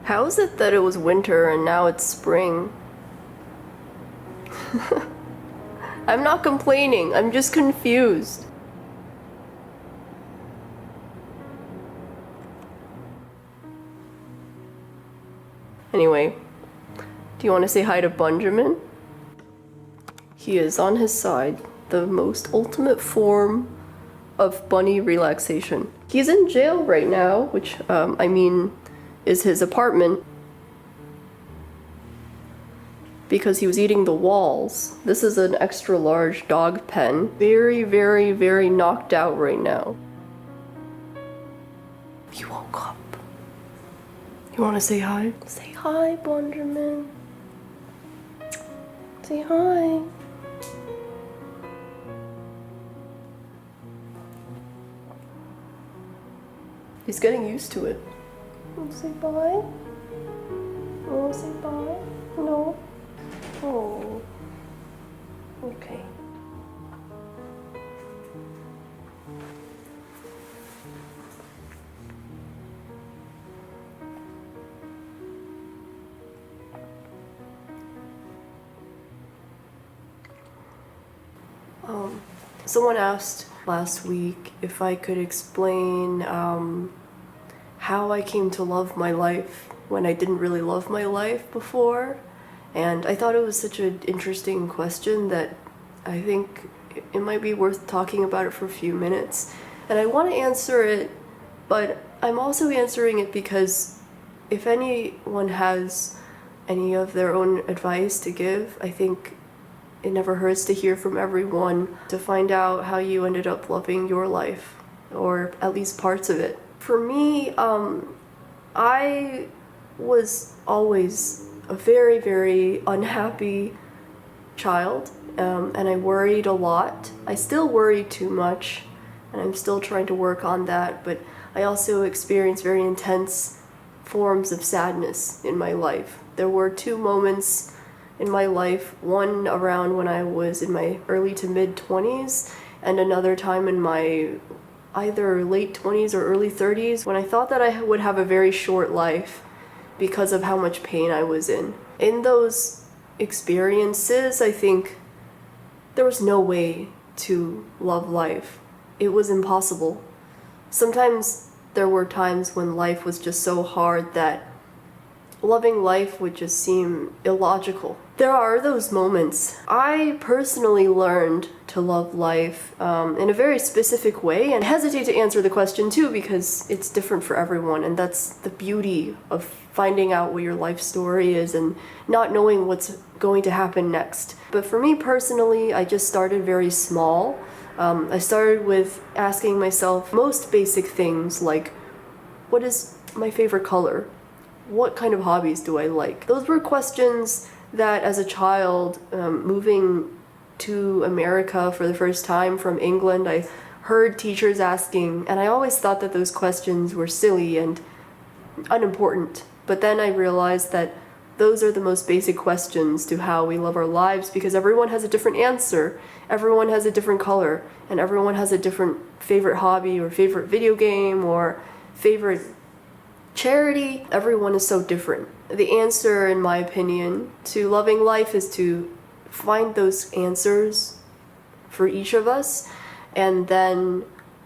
How is it that it was winter and now it's spring? I'm not complaining, I'm just confused. Anyway, do you want to say hi to Bunjamin? He is on his side, the most ultimate form of bunny relaxation. He's in jail right now, which, is his apartment, because he was eating the walls. This is an extra large dog pen. Very, very, very knocked out right now. He woke up. You want to say hi? Say hi, Bunjamin. Say hi. He's getting used to it. Want to say bye? Want to say bye? No? Oh. Okay. Someone asked last week if I could explain how I came to love my life when I didn't really love my life before. And I thought it was such an interesting question that I think it might be worth talking about it for a few minutes. And I want to answer it, but I'm also answering it because if anyone has any of their own advice to give, I think it never hurts to hear from everyone to find out how you ended up loving your life, or at least parts of it. For me, I was always a very, very unhappy child, and I worried a lot. I still worry too much, and I'm still trying to work on that, but I also experienced very intense forms of sadness in my life. There were two moments in my life, one around when I was in my early to mid 20s, and another time in my either late 20s or early 30s, when I thought that I would have a very short life because of how much pain I was in. In those experiences, I think there was no way to love life. It was impossible. Sometimes there were times when life was just so hard that loving life would just seem illogical. There are those moments. I personally learned to love life in a very specific way, and hesitate to answer the question too because it's different for everyone, and that's the beauty of finding out what your life story is and not knowing what's going to happen next. But for me personally, I just started very small. I started with asking myself most basic things like, what is my favorite color? What kind of hobbies do I like? Those were questions that as a child, moving to America for the first time from England, I heard teachers asking, and I always thought that those questions were silly and unimportant. But then I realized that those are the most basic questions to how we love our lives, because everyone has a different answer, everyone has a different color, and everyone has a different favorite hobby or favorite video game or favorite charity. Everyone is so different. The answer, in my opinion, to loving life is to find those answers for each of us and then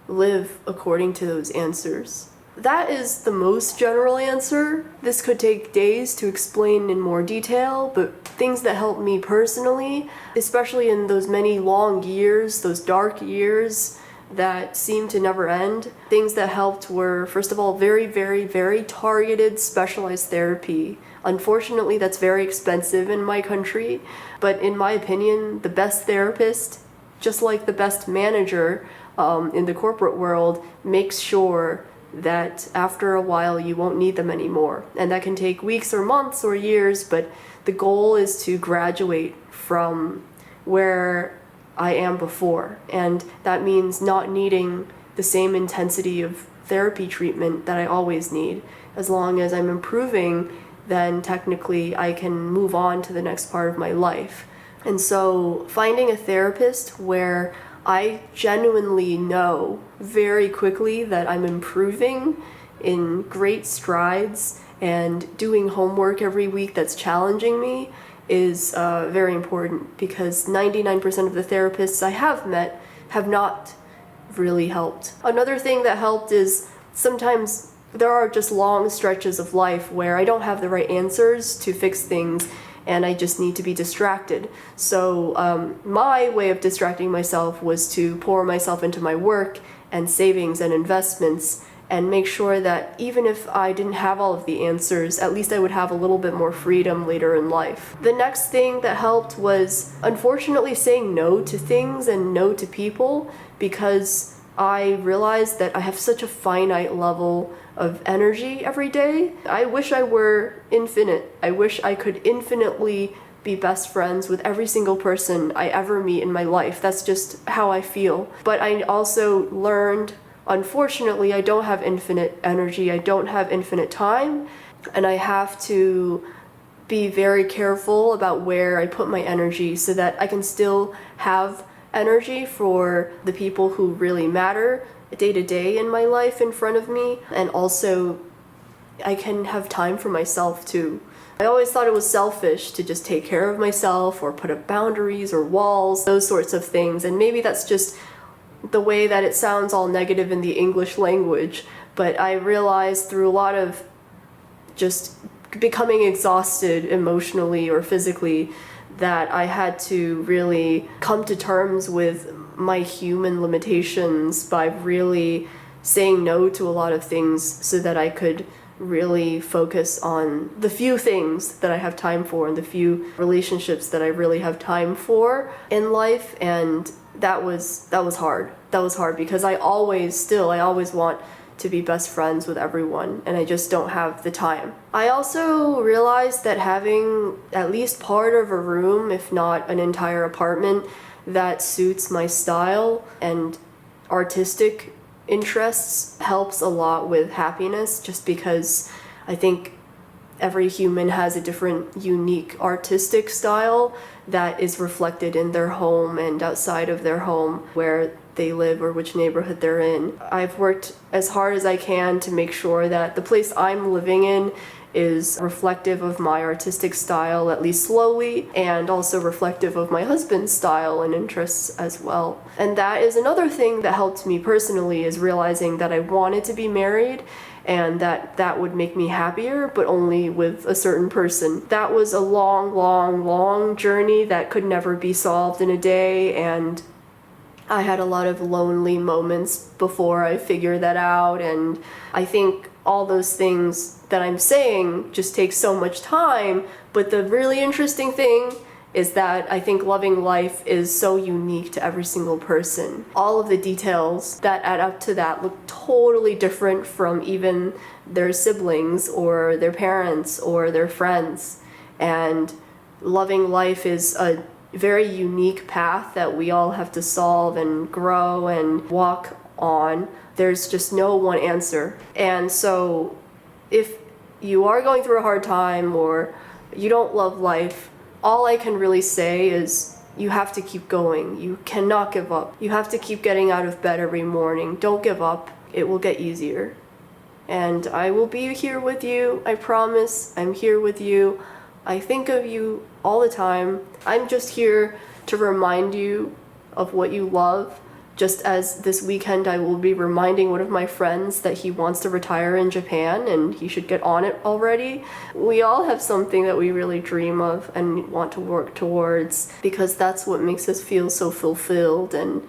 live according to those answers. That is the most general answer. This could take days to explain in more detail, but things that helped me personally, especially in those many long years, those dark years that seemed to never end, things that helped were, first of all, very, very, very targeted, specialized therapy. Unfortunately, that's very expensive in my country, but in my opinion, the best therapist, just like the best manager in the corporate world, makes sure that after a while you won't need them anymore. And that can take weeks or months or years, but the goal is to graduate from where I am before. And that means not needing the same intensity of therapy treatment that I always need. As long as I'm improving, then technically I can move on to the next part of my life. And so finding a therapist where I genuinely know very quickly that I'm improving in great strides, and doing homework every week that's challenging me is very important, because 99% of the therapists I have met have not really helped. Another thing that helped is sometimes there are just long stretches of life where I don't have the right answers to fix things and I just need to be distracted. So my way of distracting myself was to pour myself into my work and savings and investments, and make sure that even if I didn't have all of the answers, at least I would have a little bit more freedom later in life. The next thing that helped was unfortunately saying no to things and no to people, because I realized that I have such a finite level of energy every day. I wish I were infinite. I wish I could infinitely be best friends with every single person I ever meet in my life. That's just how I feel. But I also learned, unfortunately, I don't have infinite energy. I don't have infinite time, and I have to be very careful about where I put my energy so that I can still have energy for the people who really matter day to day in my life in front of me, and also I can have time for myself too. I always thought it was selfish to just take care of myself or put up boundaries or walls, those sorts of things, and maybe that's just the way that it sounds all negative in the English language, but I realized through a lot of just becoming exhausted emotionally or physically that I had to really come to terms with my human limitations by really saying no to a lot of things so that I could really focus on the few things that I have time for and the few relationships that I really have time for in life. And that was hard. That was hard because I always want to be best friends with everyone, and I just don't have the time. I also realized that having at least part of a room, if not an entire apartment, that suits my style and artistic interests helps a lot with happiness, just because I think every human has a different, unique artistic style that is reflected in their home and outside of their home, where they live or which neighborhood they're in. I've worked as hard as I can to make sure that the place I'm living in is reflective of my artistic style, at least slowly, and also reflective of my husband's style and interests as well. And that is another thing that helped me personally, is realizing that I wanted to be married and that would make me happier, but only with a certain person. That was a long journey that could never be solved in a day, and I had a lot of lonely moments before I figured that out, and I think all those things that I'm saying just take so much time, but the really interesting thing is that I think loving life is so unique to every single person. All of the details that add up to that look totally different from even their siblings or their parents or their friends, and loving life is a very unique path that we all have to solve and grow and walk on. There's just no one answer. And so if you are going through a hard time or you don't love life, all I can really say is you have to keep going. You cannot give up. You have to keep getting out of bed every morning. Don't give up. It will get easier. And I will be here with you. I promise. I'm here with you. I think of you all the time. I'm just here to remind you of what you love. Just as this weekend I will be reminding one of my friends that he wants to retire in Japan and he should get on it already. We all have something that we really dream of and want to work towards, because that's what makes us feel so fulfilled and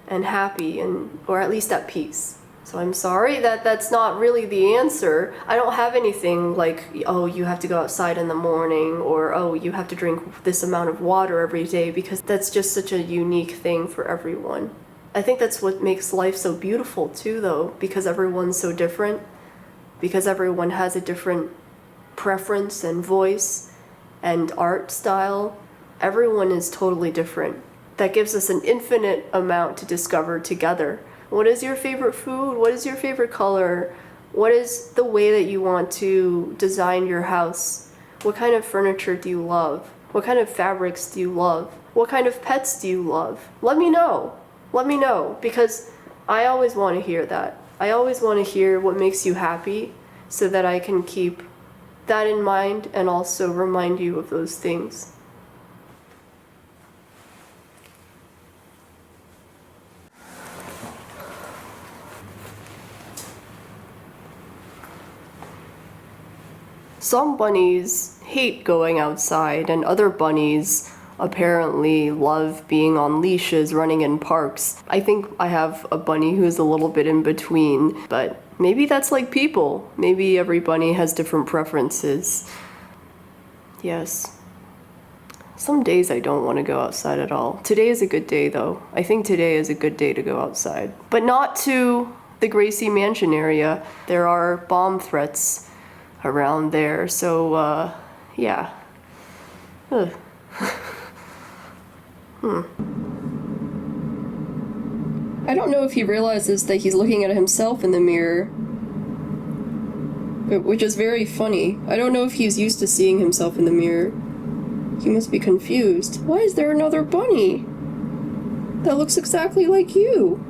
happy, and or at least at peace. So I'm sorry that that's not really the answer. I don't have anything like, oh, you have to go outside in the morning, or oh, you have to drink this amount of water every day, because that's just such a unique thing for everyone. I think that's what makes life so beautiful too, though, because everyone's so different, because everyone has a different preference and voice and art style. Everyone is totally different. That gives us an infinite amount to discover together. What is your favorite food? What is your favorite color? What is the way that you want to design your house? What kind of furniture do you love? What kind of fabrics do you love? What kind of pets do you love? Let me know. Let me know, because I always want to hear that. I always want to hear what makes you happy so that I can keep that in mind and also remind you of those things. Some bunnies hate going outside, and other bunnies apparently love being on leashes, running in parks. I think I have a bunny who's a little bit in between, but maybe that's like people. Maybe every bunny has different preferences. Yes. Some days I don't want to go outside at all. Today is a good day, though. I think today is a good day to go outside. But not to the Gracie Mansion area. There are bomb threats around there, so, yeah. Ugh. I don't know if he realizes that he's looking at himself in the mirror, which is very funny. I don't know if he's used to seeing himself in the mirror. He must be confused. Why is there another bunny that looks exactly like you?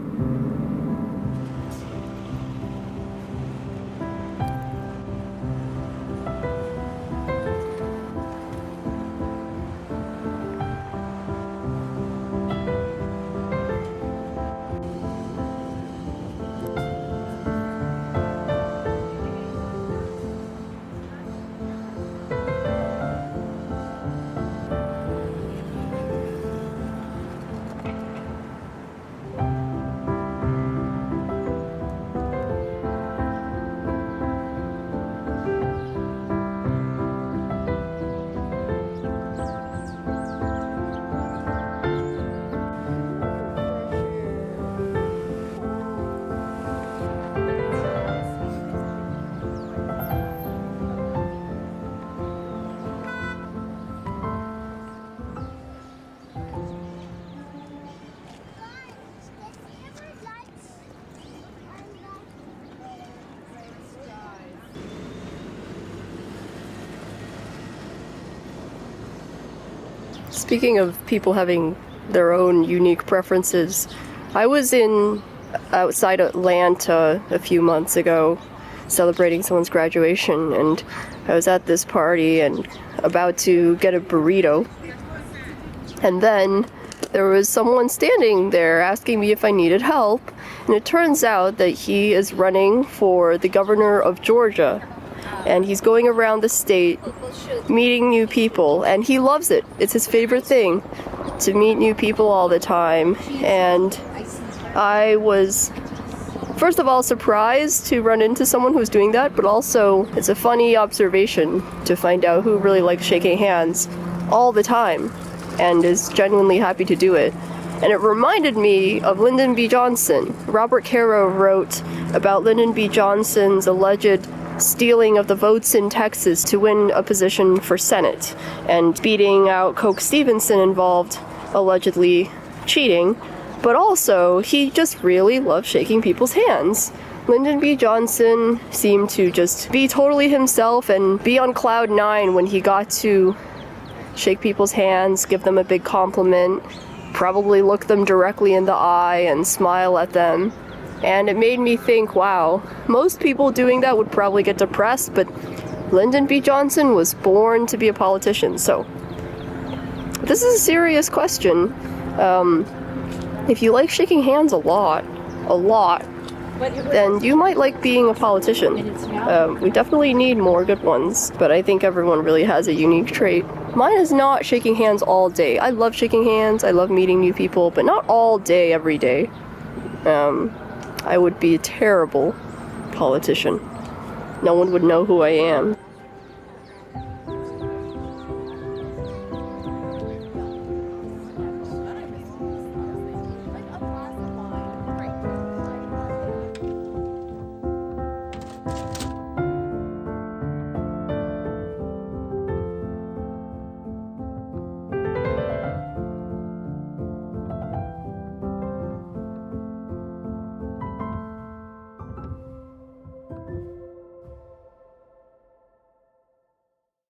Speaking of people having their own unique preferences, I was outside Atlanta a few months ago celebrating someone's graduation, and I was at this party and about to get a burrito, and then there was someone standing there asking me if I needed help, and it turns out that he is running for the governor of Georgia. And he's going around the state meeting new people, and he loves it. It's his favorite thing to meet new people all the time. And I was, first of all, surprised to run into someone who's doing that, but also it's a funny observation to find out who really likes shaking hands all the time and is genuinely happy to do it. And it reminded me of Lyndon B. Johnson. Robert Caro wrote about Lyndon B. Johnson's alleged stealing of the votes in Texas to win a position for Senate, and beating out Coke Stevenson involved allegedly cheating, but also he just really loved shaking people's hands. Lyndon B. Johnson seemed to just be totally himself and be on cloud nine when he got to shake people's hands, give them a big compliment, probably look them directly in the eye and smile at them. And it made me think, wow, most people doing that would probably get depressed, but Lyndon B. Johnson was born to be a politician. So this is a serious question. If you like shaking hands a lot, then you might like being a politician. We definitely need more good ones, but I think everyone really has a unique trait. Mine is not shaking hands all day. I love shaking hands, I love meeting new people, but not all day, every day. I would be a terrible politician. No one would know who I am.